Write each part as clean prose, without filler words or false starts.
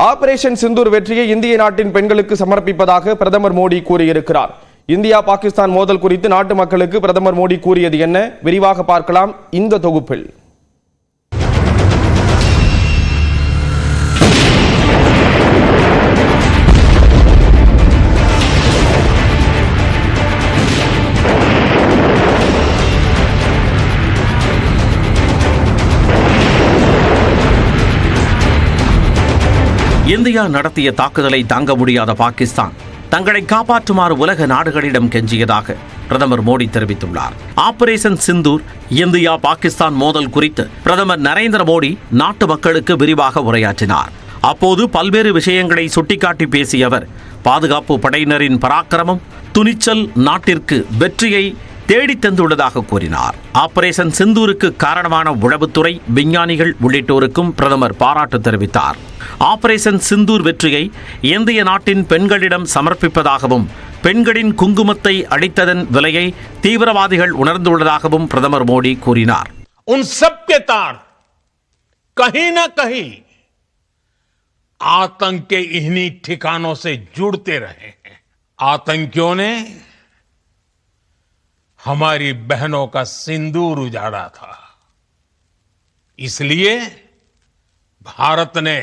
Operation Sindoor வெற்றியை இந்திய நாட்டின் பெண்களுக்கு சமர்ப்பிப்பதாக பிரதமர் மோடி கூறியிருக்கிறார். இந்தியா பாகிஸ்தான் மோதல் குறித்து நாட்டு மக்களுக்கு பிரதமர் மோடி கூறியது என்ன? விரிவாக பார்க்கலாம் இந்த தொகுப்பில். இந்தியா நடத்திய தாக்குதலை தாங்க முடியாத பாகிஸ்தான் தங்களை காப்பாற்றுமாறு உலக நாடுகளிடம் கெஞ்சியதாக பிரதமர் மோடி தெரிவித்துள்ளார். ஆபரேஷன் சிந்தூர் இந்தியா பாகிஸ்தான் மோதல் குறித்து பிரதமர் நரேந்திர மோடி நாட்டு மக்களுக்கு விரிவாக உரையாற்றினார். அப்போது பல்வேறு விஷயங்களை சுட்டிக்காட்டி பேசிய அவர், பாதுகாப்பு படையினரின் பராக்கிரமம், துணிச்சல் நாட்டிற்கு வெற்றியை தேடி தந்துள்ளதாக கூறினார். ஆபரேஷன் சிந்தூருக்கு காரணமான உளவுத்துறை, விஞ்ஞானிகள் உள்ளிட்டோருக்கும் பிரதமர் பாராட்டு தெரிவித்தார். ஆபரேஷன் சிந்தூர் வெற்றியை இந்திய நாட்டின் பெண்களிடம் சமர்ப்பிப்பதாகவும், பெண்களின் குங்குமத்தை அடித்ததன் விலையை தீவிரவாதிகள் உணர்ந்துள்ளதாகவும் பிரதமர் மோடி கூறினார். उन सबके तार कहीं न कहीं आतंक के इन्हीं ठिकानों से जुड़ते रहे हैं. आतंकियों ने हमारी बहनों का सिंदूर उजाड़ा था, इसलिए भारत ने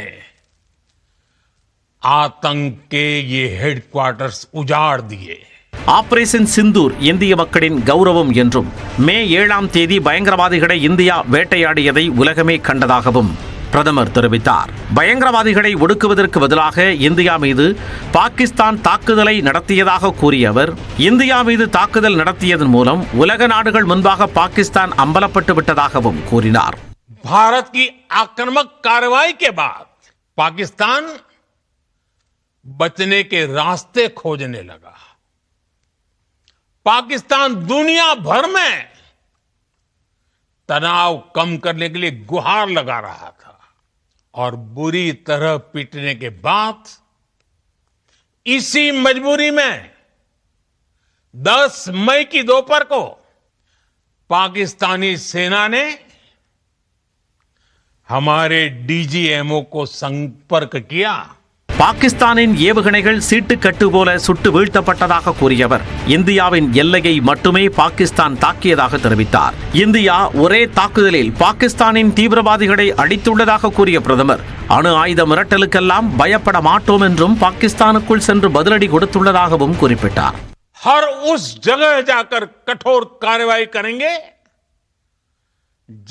आतंक के ये हेडक्वार्टर्स उजाड़ दिए. ஆபரேஷன் சிந்தூர் இந்திய மக்களின் கௌரவம் என்றும், மே 7ஆம் தேதி பயங்கரவாதிகளை இந்தியா வேட்டையாடியதை உலகமே கண்டதாகவும் பிரதமர் தெரிவித்தார். பயங்கரவாதிகளை ஒடுக்குவதற்கு பதிலாக இந்தியா மீது பாகிஸ்தான் தாக்குதலை நடத்தியதாக கூறிய அவர், இந்தியா மீது தாக்குதல் நடத்தியதன் மூலம் உலக நாடுகள் முன்பாக பாகிஸ்தான் அம்பலப்பட்டு விட்டதாகவும் கூறினார். भारत की आक्रामक कार्रवाई के बाद पाकिस्तान बचने के रास्ते खोजने लगा. पाकिस्तान दुनिया भर में तनाव कम करने के लिए गुहार लगा रहा था और बुरी तरह पीटने के बाद इसी मजबूरी में 10 मई की दोपहर को पाकिस्तानी सेना ने हमारे डीजीएमओ को संपर्क किया. பாகிஸ்தானின் ஏவுகணைகள் சீட்டுக்கட்டு போல சுட்டு வீழ்த்தப்பட்டதாக கூறியவர், இந்தியாவின் எல்லையை மட்டுமே பாகிஸ்தான் தாக்கியதாக தெரிவித்தார். இந்தியா ஒரே தாக்குதலில் பாகிஸ்தானின் தீவிரவாதிகளை அடித்துள்ளதாக கூறிய பிரதமர், அணு ஆயுத மிரட்டலுக்கெல்லாம் பயப்பட மாட்டோம் என்றும் பாகிஸ்தானுக்குள் சென்று பதிலடி கொடுத்துள்ளதாகவும் குறிப்பிட்டார். हर उस जगह जाकर कठोर कार्रवाई करेंगे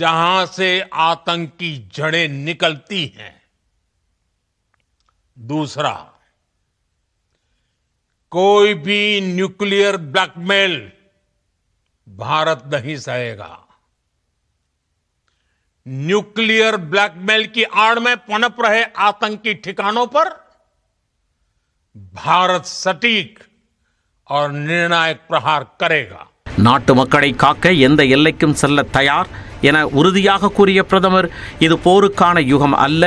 जहां से आतंक की जड़ें निकलती हैं. दूसरा, कोई भी न्यूक्लियर ब्लैकमेल भारत नहीं सहेगा. न्यूक्लियर ब्लैकमेल की आड़ में पनप रहे आतंकी ठिकानों पर भारत सटीक और निर्णायक प्रहार करेगा. நாட்டு மக்களை காக்க எந்த எல்லைக்கும் செல்ல தயார் என உறுதியாக கூறிய பிரதமர், இது போருக்கான யுகம் அல்ல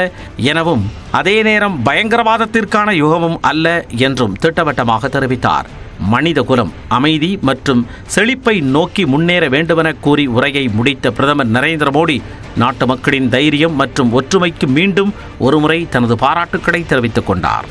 எனவும், அதே நேரம் பயங்கரவாதத்திற்கான யுகமும் அல்ல என்றும் திட்டவட்டமாக தெரிவித்தார். மனித குலம் அமைதி மற்றும் செழிப்பை நோக்கி முன்னேற வேண்டுமென கூறி உரையை முடித்த பிரதமர் நரேந்திர மோடி, நாட்டு மக்களின் தைரியம் மற்றும் ஒற்றுமைக்கு மீண்டும் ஒருமுறை தனது பாராட்டுக்களை தெரிவித்துக் கொண்டார்.